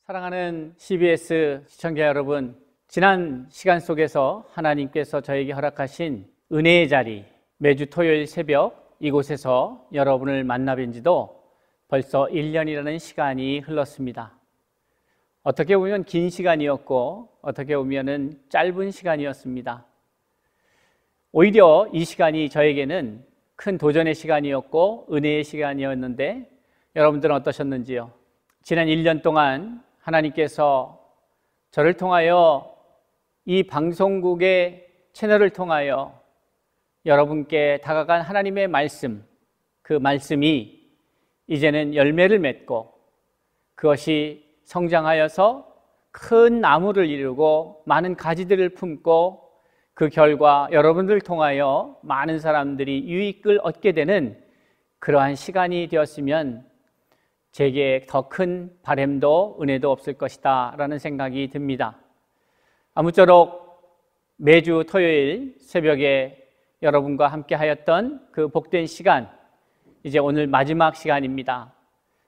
사랑하는 CBS 시청자 여러분, 지난 시간 속에서 하나님께서 저에게 허락하신 은혜의 자리, 매주 토요일 새벽 이곳에서 여러분을 만나뵌 지도 벌써 1년이라는 시간이 흘렀습니다. 어떻게 보면 긴 시간이었고 어떻게 보면 짧은 시간이었습니다. 오히려 이 시간이 저에게는 큰 도전의 시간이었고 은혜의 시간이었는데 여러분들은 어떠셨는지요? 지난 1년 동안 하나님께서 저를 통하여 이 방송국의 채널을 통하여 여러분께 다가간 하나님의 말씀, 그 말씀이 이제는 열매를 맺고 그것이 성장하여서 큰 나무를 이루고 많은 가지들을 품고 그 결과 여러분들을 통하여 많은 사람들이 유익을 얻게 되는 그러한 시간이 되었으면 제게 더 큰 바람도 은혜도 없을 것이다 라는 생각이 듭니다. 아무쪼록 매주 토요일 새벽에 여러분과 함께 하였던 그 복된 시간, 이제 오늘 마지막 시간입니다.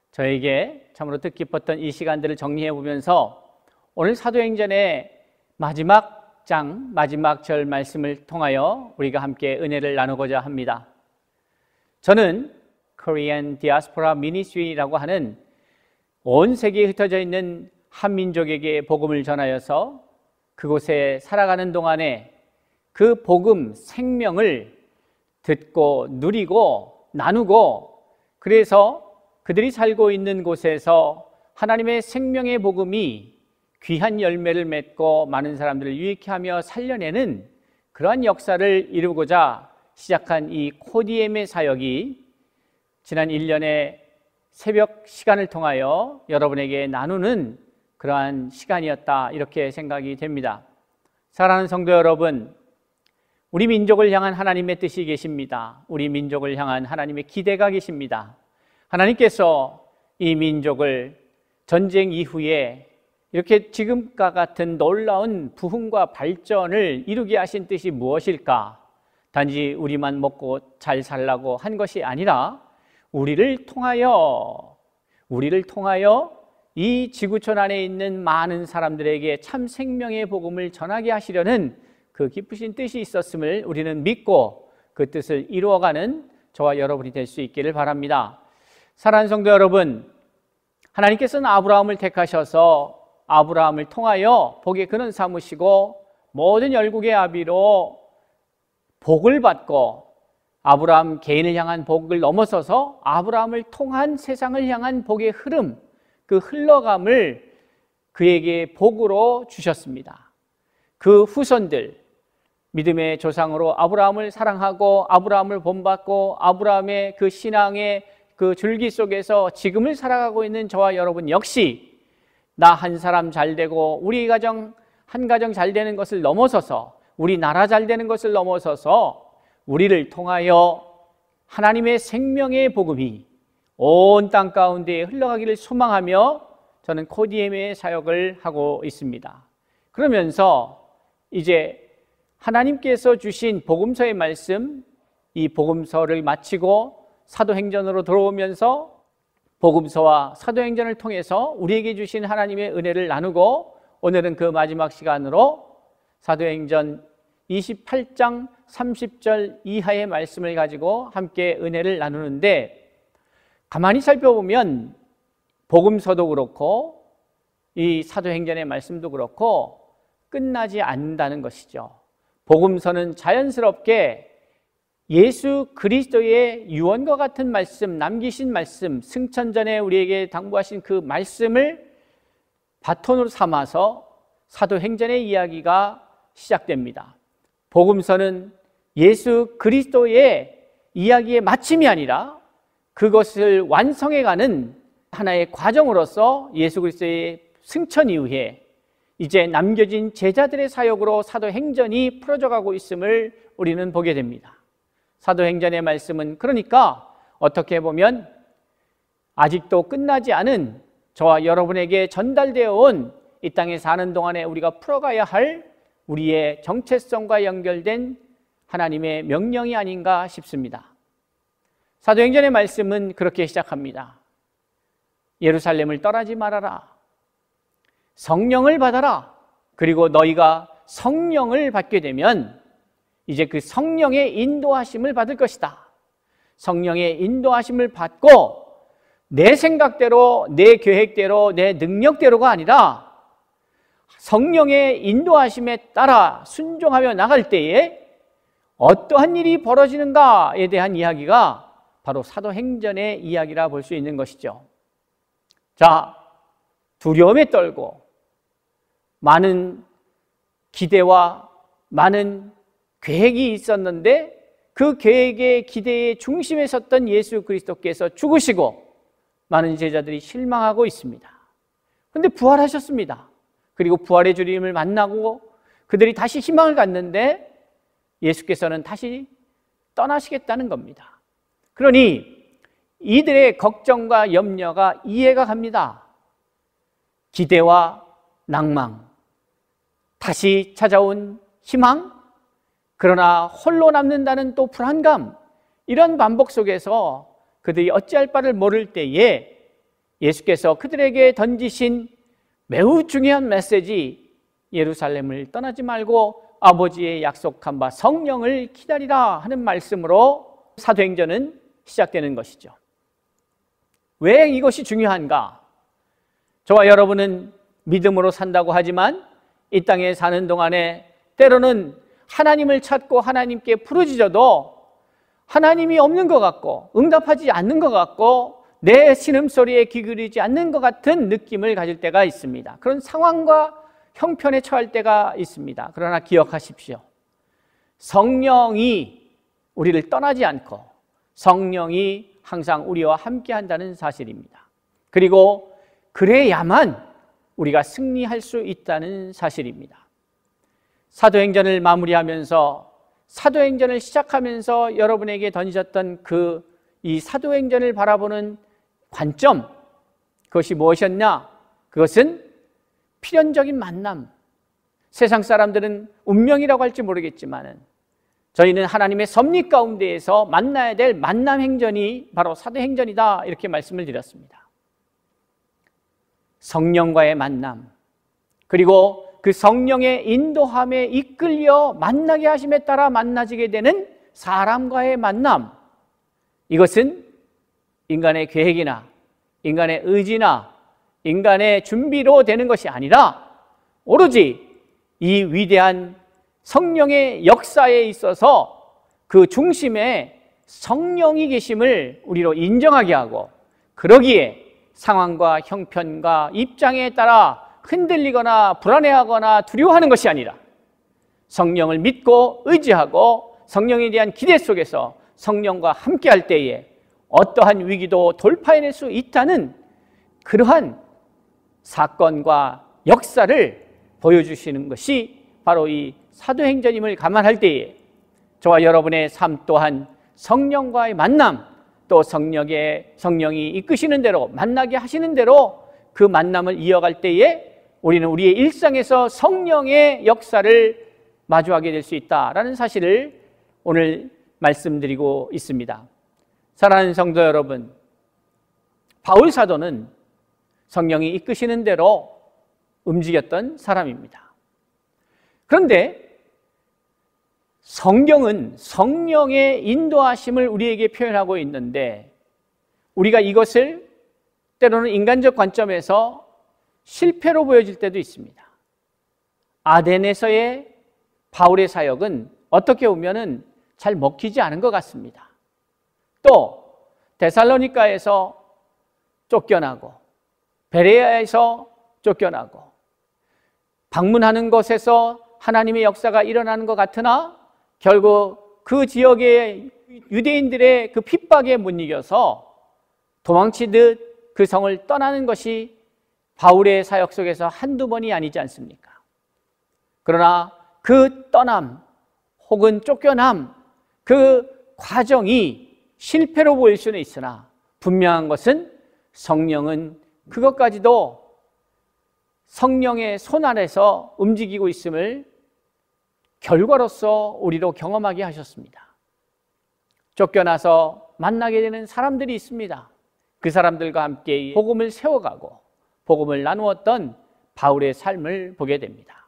저에게 참으로 뜻깊었던 이 시간들을 정리해 보면서 오늘 사도행전의 마지막 장, 마지막 절 말씀을 통하여 우리가 함께 은혜를 나누고자 합니다. 저는 Korean Diaspora Ministry라고 하는 온 세계에 흩어져 있는 한민족에게 복음을 전하여서 그곳에 살아가는 동안에 그 복음 생명을 듣고 누리고 나누고, 그래서 그들이 살고 있는 곳에서 하나님의 생명의 복음이 귀한 열매를 맺고 많은 사람들을 유익케 하며 살려내는 그러한 역사를 이루고자 시작한 이 코디엠의 사역이 지난 1년의 새벽 시간을 통하여 여러분에게 나누는 그러한 시간이었다, 이렇게 생각이 됩니다. 사랑하는 성도 여러분, 우리 민족을 향한 하나님의 뜻이 계십니다. 우리 민족을 향한 하나님의 기대가 계십니다. 하나님께서 이 민족을 전쟁 이후에 이렇게 지금과 같은 놀라운 부흥과 발전을 이루게 하신 뜻이 무엇일까? 단지 우리만 먹고 잘 살라고 한 것이 아니라 우리를 통하여 이 지구촌 안에 있는 많은 사람들에게 참 생명의 복음을 전하게 하시려는 그 기쁘신 뜻이 있었음을 우리는 믿고 그 뜻을 이루어가는 저와 여러분이 될 수 있기를 바랍니다. 사랑하는 성도 여러분, 하나님께서는 아브라함을 택하셔서 아브라함을 통하여 복의 근원 삼으시고 모든 열국의 아비로 복을 받고 아브라함 개인을 향한 복을 넘어서서 아브라함을 통한 세상을 향한 복의 흐름, 그 흘러감을 그에게 복으로 주셨습니다. 그 후손들, 믿음의 조상으로 아브라함을 사랑하고 아브라함을 본받고 아브라함의 그 신앙의 그 줄기 속에서 지금을 살아가고 있는 저와 여러분 역시 나 한 사람 잘 되고 우리 가정 한 가정 잘 되는 것을 넘어서서 우리 나라 잘 되는 것을 넘어서서 우리를 통하여 하나님의 생명의 복음이 온 땅 가운데에 흘러가기를 소망하며 저는 코디엠의 사역을 하고 있습니다. 그러면서 이제 하나님께서 주신 복음서의 말씀, 이 복음서를 마치고 사도행전으로 들어오면서 복음서와 사도행전을 통해서 우리에게 주신 하나님의 은혜를 나누고, 오늘은 그 마지막 시간으로 사도행전 28장 30절 이하의 말씀을 가지고 함께 은혜를 나누는데, 가만히 살펴보면 복음서도 그렇고 이 사도행전의 말씀도 그렇고 끝나지 않는다는 것이죠. 복음서는 자연스럽게 예수 그리스도의 유언과 같은 말씀, 남기신 말씀, 승천전에 우리에게 당부하신 그 말씀을 바톤으로 삼아서 사도행전의 이야기가 시작됩니다. 복음서는 예수 그리스도의 이야기의 마침이 아니라 그것을 완성해가는 하나의 과정으로서 예수 그리스도의 승천 이후에 이제 남겨진 제자들의 사역으로 사도행전이 풀어져가고 있음을 우리는 보게 됩니다. 사도행전의 말씀은 그러니까 어떻게 보면 아직도 끝나지 않은 저와 여러분에게 전달되어 온 이 땅에 사는 동안에 우리가 풀어가야 할 우리의 정체성과 연결된 하나님의 명령이 아닌가 싶습니다. 사도행전의 말씀은 그렇게 시작합니다. 예루살렘을 떠나지 말아라. 성령을 받아라. 그리고 너희가 성령을 받게 되면 이제 그 성령의 인도하심을 받을 것이다. 성령의 인도하심을 받고 내 생각대로, 내 계획대로, 내 능력대로가 아니라 성령의 인도하심에 따라 순종하며 나갈 때에 어떠한 일이 벌어지는가에 대한 이야기가 바로 사도행전의 이야기라 볼 수 있는 것이죠. 자, 두려움에 떨고 많은 기대와 많은 계획이 있었는데 그 계획의 기대의 중심에 섰던 예수 그리스도께서 죽으시고 많은 제자들이 실망하고 있습니다. 그런데 부활하셨습니다. 그리고 부활의 주님을 만나고 그들이 다시 희망을 갖는데 예수께서는 다시 떠나시겠다는 겁니다. 그러니 이들의 걱정과 염려가 이해가 갑니다. 기대와 낭망, 다시 찾아온 희망, 그러나 홀로 남는다는 또 불안감, 이런 반복 속에서 그들이 어찌할 바를 모를 때에 예수께서 그들에게 던지신 매우 중요한 메시지, 예루살렘을 떠나지 말고 아버지의 약속한 바 성령을 기다리라 하는 말씀으로 사도행전은 시작되는 것이죠. 왜 이것이 중요한가? 저와 여러분은 믿음으로 산다고 하지만 이 땅에 사는 동안에 때로는 하나님을 찾고 하나님께 부르짖어도 하나님이 없는 것 같고 응답하지 않는 것 같고 내 신음소리에 귀 기울이지 않는 것 같은 느낌을 가질 때가 있습니다. 그런 상황과 형편에 처할 때가 있습니다. 그러나 기억하십시오. 성령이 우리를 떠나지 않고 성령이 항상 우리와 함께 한다는 사실입니다. 그리고 그래야만 우리가 승리할 수 있다는 사실입니다. 사도행전을 마무리하면서 사도행전을 시작하면서 여러분에게 던졌던 이 사도행전을 바라보는 관점, 그것이 무엇이었냐? 그것은 필연적인 만남. 세상 사람들은 운명이라고 할지 모르겠지만 저희는 하나님의 섭리 가운데에서 만나야 될 만남 행전이 바로 사도행전이다, 이렇게 말씀을 드렸습니다. 성령과의 만남, 그리고 그 성령의 인도함에 이끌려 만나게 하심에 따라 만나지게 되는 사람과의 만남, 이것은 인간의 계획이나 인간의 의지나 인간의 준비로 되는 것이 아니라 오로지 이 위대한 성령의 역사에 있어서 그 중심에 성령이 계심을 우리로 인정하게 하고, 그러기에 상황과 형편과 입장에 따라 흔들리거나 불안해하거나 두려워하는 것이 아니라 성령을 믿고 의지하고 성령에 대한 기대 속에서 성령과 함께할 때에 어떠한 위기도 돌파해낼 수 있다는 그러한 사건과 역사를 보여주시는 것이 바로 이 사도행전임을 감안할 때에 저와 여러분의 삶 또한 성령과의 만남, 또 성령이 이끄시는 대로 만나게 하시는 대로 그 만남을 이어갈 때에 우리는 우리의 일상에서 성령의 역사를 마주하게 될 수 있다라는 사실을 오늘 말씀드리고 있습니다. 사랑하는 성도 여러분, 바울 사도는 성령이 이끄시는 대로 움직였던 사람입니다. 그런데 성경은 성령의 인도하심을 우리에게 표현하고 있는데 우리가 이것을 때로는 인간적 관점에서 실패로 보여질 때도 있습니다. 아덴에서의 바울의 사역은 어떻게 보면 잘 먹히지 않은 것 같습니다. 또 데살로니가에서 쫓겨나고 베레아에서 쫓겨나고 방문하는 곳에서 하나님의 역사가 일어나는 것 같으나 결국 그 지역의 유대인들의 그 핍박에 못 이겨서 도망치듯 그 성을 떠나는 것이 바울의 사역 속에서 한두 번이 아니지 않습니까? 그러나 그 떠남 혹은 쫓겨남, 그 과정이 실패로 보일 수는 있으나 분명한 것은 성령은 그것까지도 성령의 손 아래서 움직이고 있음을 결과로서 우리로 경험하게 하셨습니다. 쫓겨나서 만나게 되는 사람들이 있습니다. 그 사람들과 함께 복음을 세워가고 복음을 나누었던 바울의 삶을 보게 됩니다.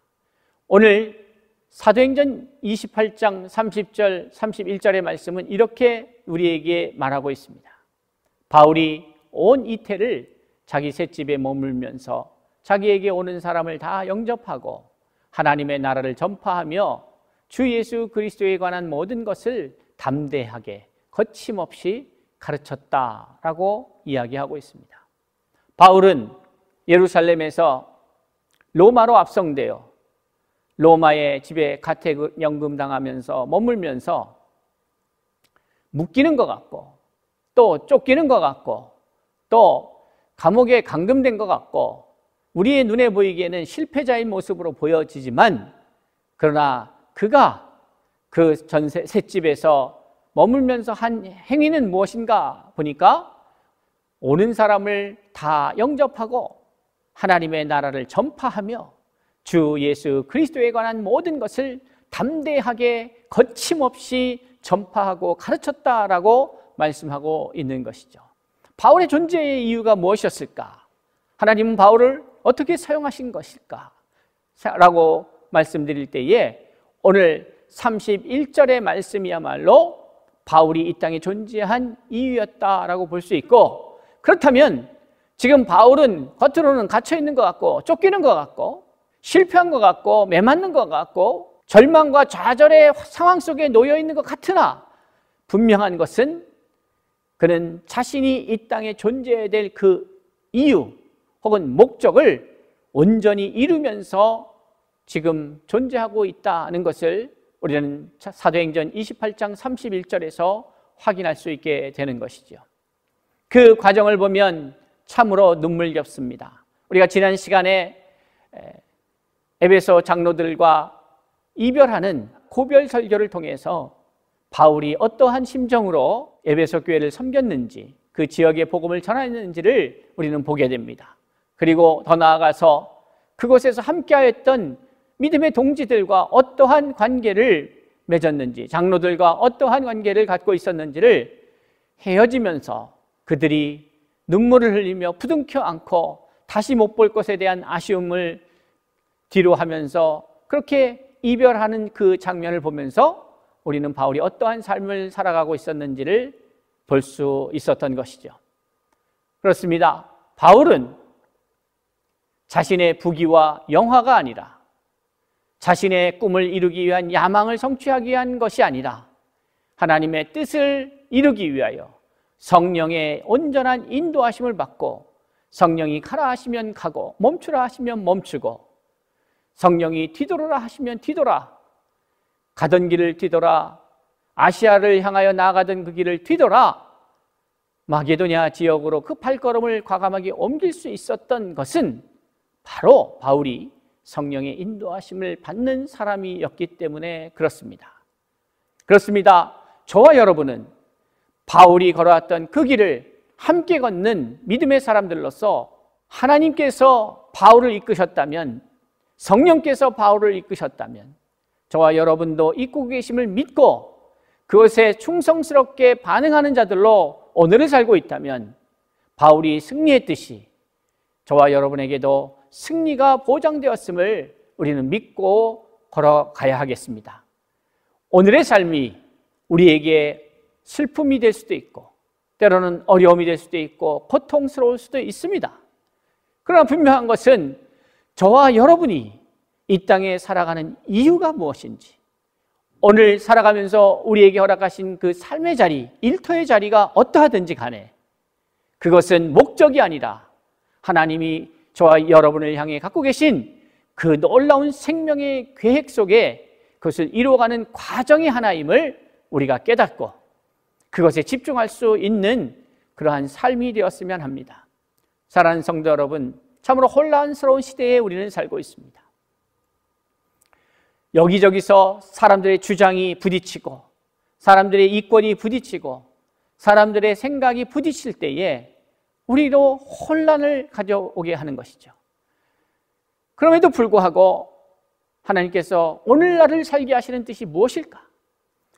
오늘 사도행전 28장 30절, 31절의 말씀은 이렇게 우리에게 말하고 있습니다. 바울이 온 이태를 자기 셋집에 머물면서 자기에게 오는 사람을 다 영접하고 하나님의 나라를 전파하며 주 예수 그리스도에 관한 모든 것을 담대하게 거침없이 가르쳤다라고 이야기하고 있습니다. 바울은 예루살렘에서 로마로 압송되어 로마의 집에 가택연금 당하면서 머물면서 묶이는 것 같고 또 쫓기는 것 같고 또 감옥에 감금된 것 같고 우리의 눈에 보이기에는 실패자인 모습으로 보여지지만 그러나 그가 그 셋집에서 머물면서 한 행위는 무엇인가 보니까 오는 사람을 다 영접하고 하나님의 나라를 전파하며 주 예수 그리스도에 관한 모든 것을 담대하게 거침없이 전파하고 가르쳤다라고 말씀하고 있는 것이죠. 바울의 존재의 이유가 무엇이었을까? 하나님은 바울을 어떻게 사용하신 것일까? 라고 말씀드릴 때에 오늘 31절의 말씀이야말로 바울이 이 땅에 존재한 이유였다라고 볼 수 있고, 그렇다면 지금 바울은 겉으로는 갇혀있는 것 같고 쫓기는 것 같고 실패한 것 같고 매맞는 것 같고 절망과 좌절의 상황 속에 놓여있는 것 같으나 분명한 것은 그는 자신이 이 땅에 존재해야 될 그 이유 혹은 목적을 온전히 이루면서 지금 존재하고 있다는 것을 우리는 사도행전 28장 31절에서 확인할 수 있게 되는 것이죠. 그 과정을 보면 참으로 눈물겹습니다. 우리가 지난 시간에 에베소 장로들과 이별하는 고별 설교를 통해서 바울이 어떠한 심정으로 에베소 교회를 섬겼는지, 그 지역의 복음을 전하였는지를 우리는 보게 됩니다. 그리고 더 나아가서 그곳에서 함께하였던 믿음의 동지들과 어떠한 관계를 맺었는지, 장로들과 어떠한 관계를 갖고 있었는지를 헤어지면서 그들이 눈물을 흘리며 부둥켜 안고 다시 못 볼 것에 대한 아쉬움을 뒤로 하면서 그렇게 이별하는 그 장면을 보면서 우리는 바울이 어떠한 삶을 살아가고 있었는지를 볼 수 있었던 것이죠. 그렇습니다. 바울은 자신의 부귀와 영화가 아니라 자신의 꿈을 이루기 위한 야망을 성취하기 위한 것이 아니라 하나님의 뜻을 이루기 위하여 성령의 온전한 인도하심을 받고 성령이 가라 하시면 가고 멈추라 하시면 멈추고 성령이 뒤돌아라 하시면 뒤돌아 가던 길을 뒤돌아 아시아를 향하여 나아가던 그 길을 뒤돌아 마게도냐 지역으로 그 발걸음을 과감하게 옮길 수 있었던 것은 바로 바울이 성령의 인도하심을 받는 사람이었기 때문에 그렇습니다. 그렇습니다. 저와 여러분은 바울이 걸어왔던 그 길을 함께 걷는 믿음의 사람들로서 하나님께서 바울을 이끄셨다면, 성령께서 바울을 이끄셨다면 저와 여러분도 이끄고 계심을 믿고 그것에 충성스럽게 반응하는 자들로 오늘을 살고 있다면 바울이 승리했듯이 저와 여러분에게도 승리가 보장되었음을 우리는 믿고 걸어가야 하겠습니다. 오늘의 삶이 우리에게 슬픔이 될 수도 있고 때로는 어려움이 될 수도 있고 고통스러울 수도 있습니다. 그러나 분명한 것은 저와 여러분이 이 땅에 살아가는 이유가 무엇인지, 오늘 살아가면서 우리에게 허락하신 그 삶의 자리, 일터의 자리가 어떠하든지 간에 그것은 목적이 아니라 하나님이 저와 여러분을 향해 갖고 계신 그 놀라운 생명의 계획 속에 그것을 이루어가는 과정의 하나임을 우리가 깨닫고 그것에 집중할 수 있는 그러한 삶이 되었으면 합니다. 사랑하는 성도 여러분, 참으로 혼란스러운 시대에 우리는 살고 있습니다. 여기저기서 사람들의 주장이 부딪히고 사람들의 이권이 부딪히고 사람들의 생각이 부딪힐 때에 우리로 혼란을 가져오게 하는 것이죠. 그럼에도 불구하고 하나님께서 오늘날을 살게 하시는 뜻이 무엇일까?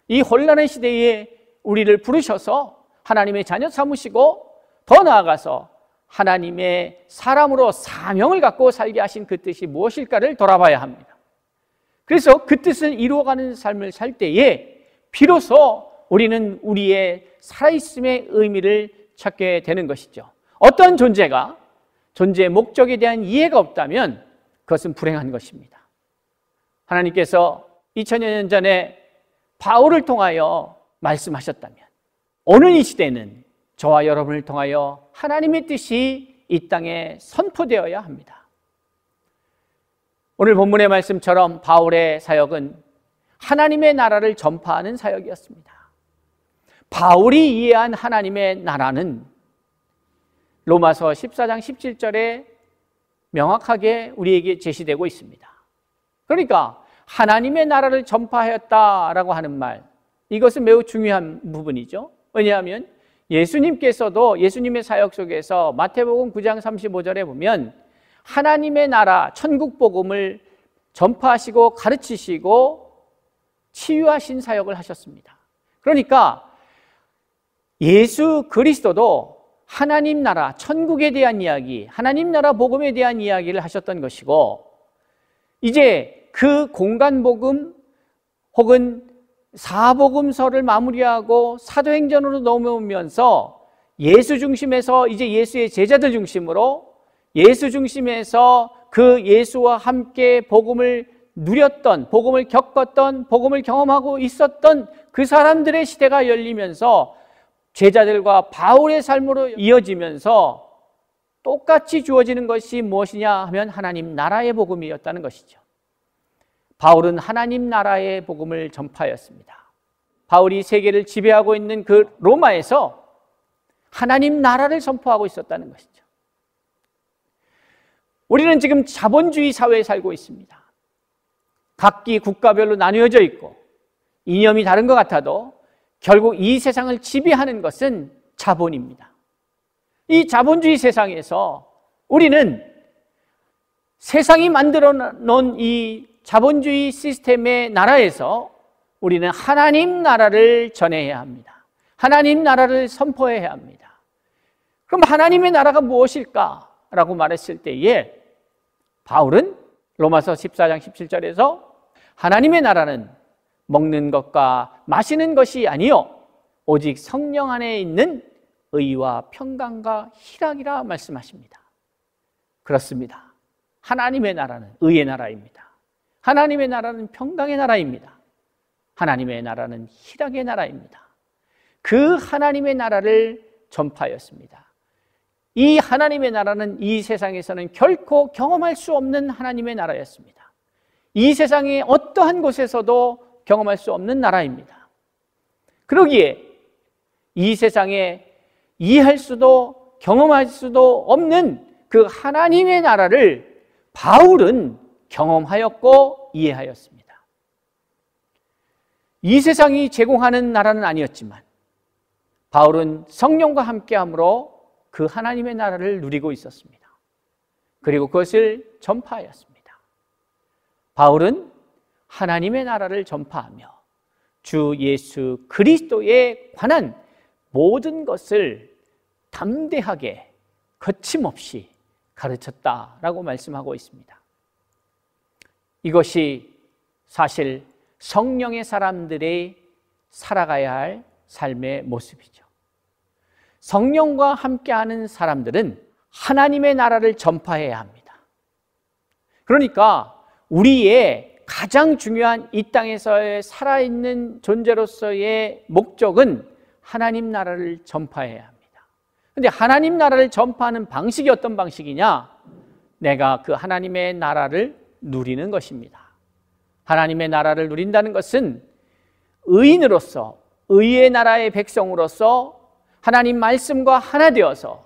이 혼란의 시대에 우리를 부르셔서 하나님의 자녀 삼으시고 더 나아가서 하나님의 사람으로 사명을 갖고 살게 하신 그 뜻이 무엇일까를 돌아봐야 합니다. 그래서 그 뜻을 이루어가는 삶을 살 때에 비로소 우리는 우리의 살아있음의 의미를 찾게 되는 것이죠. 어떤 존재가 존재의 목적에 대한 이해가 없다면 그것은 불행한 것입니다. 하나님께서 2000여 년 전에 바울을 통하여 말씀하셨다면 오늘 이 시대는 저와 여러분을 통하여 하나님의 뜻이 이 땅에 선포되어야 합니다. 오늘 본문의 말씀처럼 바울의 사역은 하나님의 나라를 전파하는 사역이었습니다. 바울이 이해한 하나님의 나라는 로마서 14장 17절에 명확하게 우리에게 제시되고 있습니다. 그러니까 하나님의 나라를 전파하였다라고 하는 말, 이것은 매우 중요한 부분이죠. 왜냐하면 예수님께서도 예수님의 사역 속에서 마태복음 9장 35절에 보면 하나님의 나라, 천국 복음을 전파하시고 가르치시고 치유하신 사역을 하셨습니다. 그러니까 예수 그리스도도 하나님 나라, 천국에 대한 이야기, 하나님 나라 복음에 대한 이야기를 하셨던 것이고, 이제 그 공간복음 혹은 사복음서를 마무리하고 사도행전으로 넘어오면서 예수 중심에서 이제 예수의 제자들 중심으로 예수 중심에서 그 예수와 함께 복음을 누렸던, 복음을 겪었던, 복음을 경험하고 있었던 그 사람들의 시대가 열리면서 제자들과 바울의 삶으로 이어지면서 똑같이 주어지는 것이 무엇이냐 하면 하나님 나라의 복음이었다는 것이죠. 바울은 하나님 나라의 복음을 전파하였습니다. 바울이 세계를 지배하고 있는 그 로마에서 하나님 나라를 선포하고 있었다는 것이죠. 우리는 지금 자본주의 사회에 살고 있습니다. 각기 국가별로 나뉘어져 있고 이념이 다른 것 같아도 결국 이 세상을 지배하는 것은 자본입니다. 이 자본주의 세상에서 우리는 세상이 만들어 놓은 이 자본주의 시스템의 나라에서 우리는 하나님 나라를 전해야 합니다. 하나님 나라를 선포해야 합니다. 그럼 하나님의 나라가 무엇일까? 라고 말했을 때에 바울은 로마서 14장 17절에서 하나님의 나라는 먹는 것과 마시는 것이 아니요 오직 성령 안에 있는 의와 평강과 희락이라 말씀하십니다. 그렇습니다. 하나님의 나라는 의의 나라입니다. 하나님의 나라는 평강의 나라입니다. 하나님의 나라는 희락의 나라입니다. 그 하나님의 나라를 전파하였습니다. 이 하나님의 나라는 이 세상에서는 결코 경험할 수 없는 하나님의 나라였습니다. 이 세상의 어떠한 곳에서도 경험할 수 없는 나라입니다. 그러기에 이 세상에 이해할 수도 경험할 수도 없는 그 하나님의 나라를 바울은 경험하였고 이해하였습니다. 이 세상이 제공하는 나라는 아니었지만 바울은 성령과 함께함으로 그 하나님의 나라를 누리고 있었습니다. 그리고 그것을 전파하였습니다. 바울은 하나님의 나라를 전파하며 주 예수 그리스도에 관한 모든 것을 담대하게 거침없이 가르쳤다라고 말씀하고 있습니다. 이것이 사실 성령의 사람들이 살아가야 할 삶의 모습이죠. 성령과 함께하는 사람들은 하나님의 나라를 전파해야 합니다. 그러니까 우리의 가장 중요한 이 땅에서의 살아있는 존재로서의 목적은 하나님 나라를 전파해야 합니다. 그런데 하나님 나라를 전파하는 방식이 어떤 방식이냐? 내가 그 하나님의 나라를 누리는 것입니다. 하나님의 나라를 누린다는 것은 의인으로서, 의의 나라의 백성으로서 하나님 말씀과 하나 되어서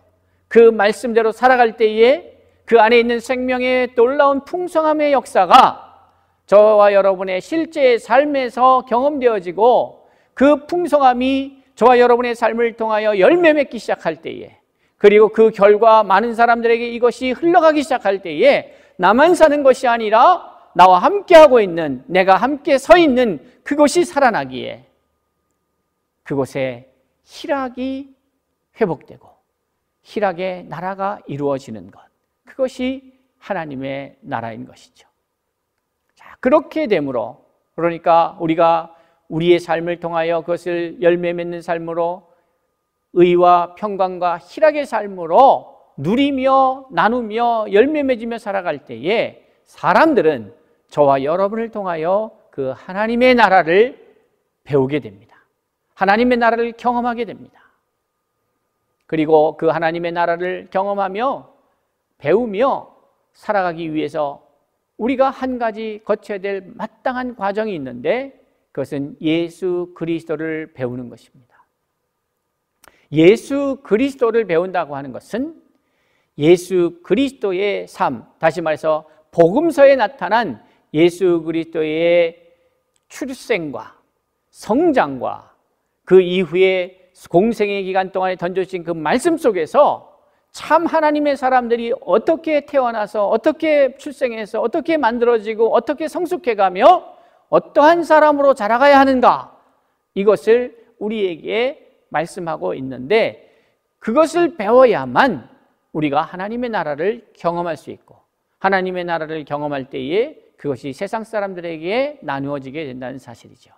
그 말씀대로 살아갈 때에 그 안에 있는 생명의 놀라운 풍성함의 역사가 저와 여러분의 실제 삶에서 경험되어지고 그 풍성함이 저와 여러분의 삶을 통하여 열매 맺기 시작할 때에, 그리고 그 결과 많은 사람들에게 이것이 흘러가기 시작할 때에 나만 사는 것이 아니라 나와 함께하고 있는, 내가 함께 서 있는 그곳이 살아나기에 그곳에 희락이 회복되고 희락의 나라가 이루어지는 것, 그것이 하나님의 나라인 것이죠. 자, 그렇게 되므로, 그러니까 우리가 우리의 삶을 통하여 그것을 열매 맺는 삶으로, 의와 평강과 희락의 삶으로 누리며 나누며 열매 맺으며 살아갈 때에 사람들은 저와 여러분을 통하여 그 하나님의 나라를 배우게 됩니다. 하나님의 나라를 경험하게 됩니다. 그리고 그 하나님의 나라를 경험하며 배우며 살아가기 위해서 우리가 한 가지 거쳐야 될 마땅한 과정이 있는데, 그것은 예수 그리스도를 배우는 것입니다. 예수 그리스도를 배운다고 하는 것은 예수 그리스도의 삶, 다시 말해서 복음서에 나타난 예수 그리스도의 출생과 성장과 그 이후에 공생의 기간 동안에 던져주신 그 말씀 속에서 참 하나님의 사람들이 어떻게 태어나서 어떻게 출생해서 어떻게 만들어지고 어떻게 성숙해가며 어떠한 사람으로 자라가야 하는가, 이것을 우리에게 말씀하고 있는데, 그것을 배워야만 우리가 하나님의 나라를 경험할 수 있고, 하나님의 나라를 경험할 때에 그것이 세상 사람들에게 나누어지게 된다는 사실이죠.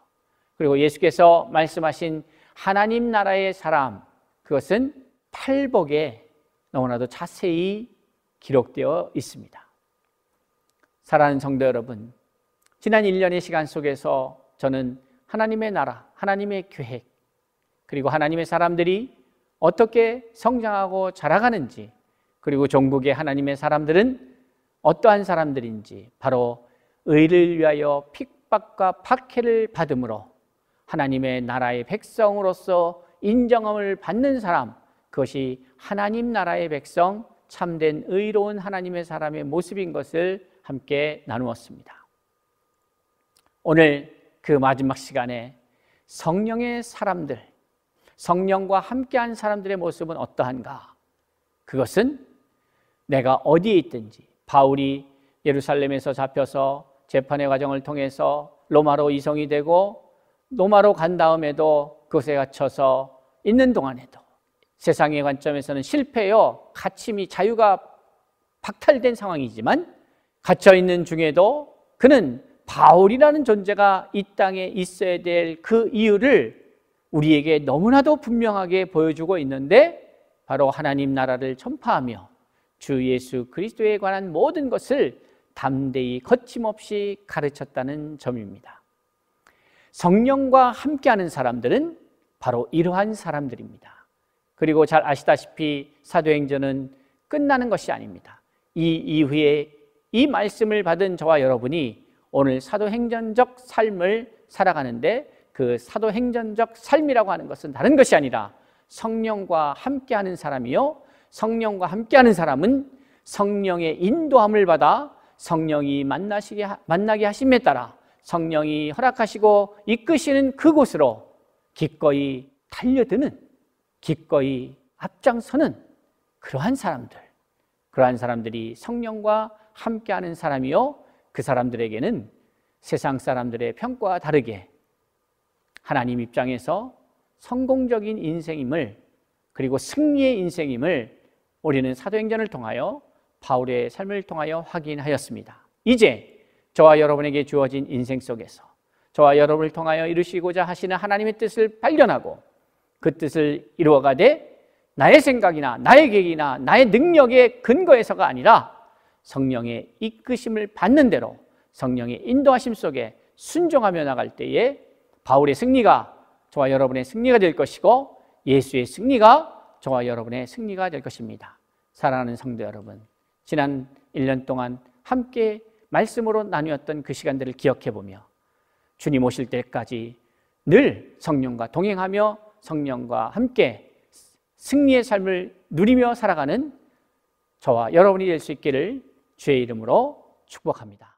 그리고 예수께서 말씀하신 하나님 나라의 사람, 그것은 팔복에 너무나도 자세히 기록되어 있습니다. 사랑하는 성도 여러분, 지난 1년의 시간 속에서 저는 하나님의 나라, 하나님의 계획, 그리고 하나님의 사람들이 어떻게 성장하고 자라가는지, 그리고 종국의 하나님의 사람들은 어떠한 사람들인지, 바로 의를 위하여 핍박과 박해를 받음으로 하나님의 나라의 백성으로서 인정함을 받는 사람, 그것이 하나님 나라의 백성, 참된 의로운 하나님의 사람의 모습인 것을 함께 나누었습니다. 오늘 그 마지막 시간에 성령의 사람들, 성령과 함께한 사람들의 모습은 어떠한가? 그것은 내가 어디에 있든지, 바울이 예루살렘에서 잡혀서 재판의 과정을 통해서 로마로 이송이 되고 로마로 간 다음에도 그곳에 갇혀서 있는 동안에도 세상의 관점에서는 실패요, 갇힘이, 자유가 박탈된 상황이지만 갇혀있는 중에도 그는 바울이라는 존재가 이 땅에 있어야 될 그 이유를 우리에게 너무나도 분명하게 보여주고 있는데, 바로 하나님 나라를 전파하며 주 예수 그리스도에 관한 모든 것을 담대히 거침없이 가르쳤다는 점입니다. 성령과 함께하는 사람들은 바로 이러한 사람들입니다. 그리고 잘 아시다시피 사도행전은 끝나는 것이 아닙니다. 이 이후에 이 말씀을 받은 저와 여러분이 오늘 사도행전적 삶을 살아가는데, 그 사도행전적 삶이라고 하는 것은 다른 것이 아니라 성령과 함께하는 사람이요, 성령과 함께하는 사람은 성령의 인도함을 받아 성령이 만나게 하심에 따라 성령이 허락하시고 이끄시는 그곳으로 기꺼이 달려드는, 기꺼이 앞장서는 그러한 사람들, 그러한 사람들이 성령과 함께하는 사람이요, 그 사람들에게는 세상 사람들의 평가와 다르게 하나님 입장에서 성공적인 인생임을, 그리고 승리의 인생임을 우리는 사도행전을 통하여 바울의 삶을 통하여 확인하였습니다. 이제 저와 여러분에게 주어진 인생 속에서 저와 여러분을 통하여 이루시고자 하시는 하나님의 뜻을 발견하고 그 뜻을 이루어가되 나의 생각이나 나의 계획이나 나의 능력의 근거에서가 아니라 성령의 이끄심을 받는 대로 성령의 인도하심 속에 순종하며 나갈 때에 바울의 승리가 저와 여러분의 승리가 될 것이고 예수의 승리가 저와 여러분의 승리가 될 것입니다. 사랑하는 성도 여러분, 지난 1년 동안 함께 말씀으로 나누었던 그 시간들을 기억해보며 주님 오실 때까지 늘 성령과 동행하며 성령과 함께 승리의 삶을 누리며 살아가는 저와 여러분이 될 수 있기를 주의 이름으로 축복합니다.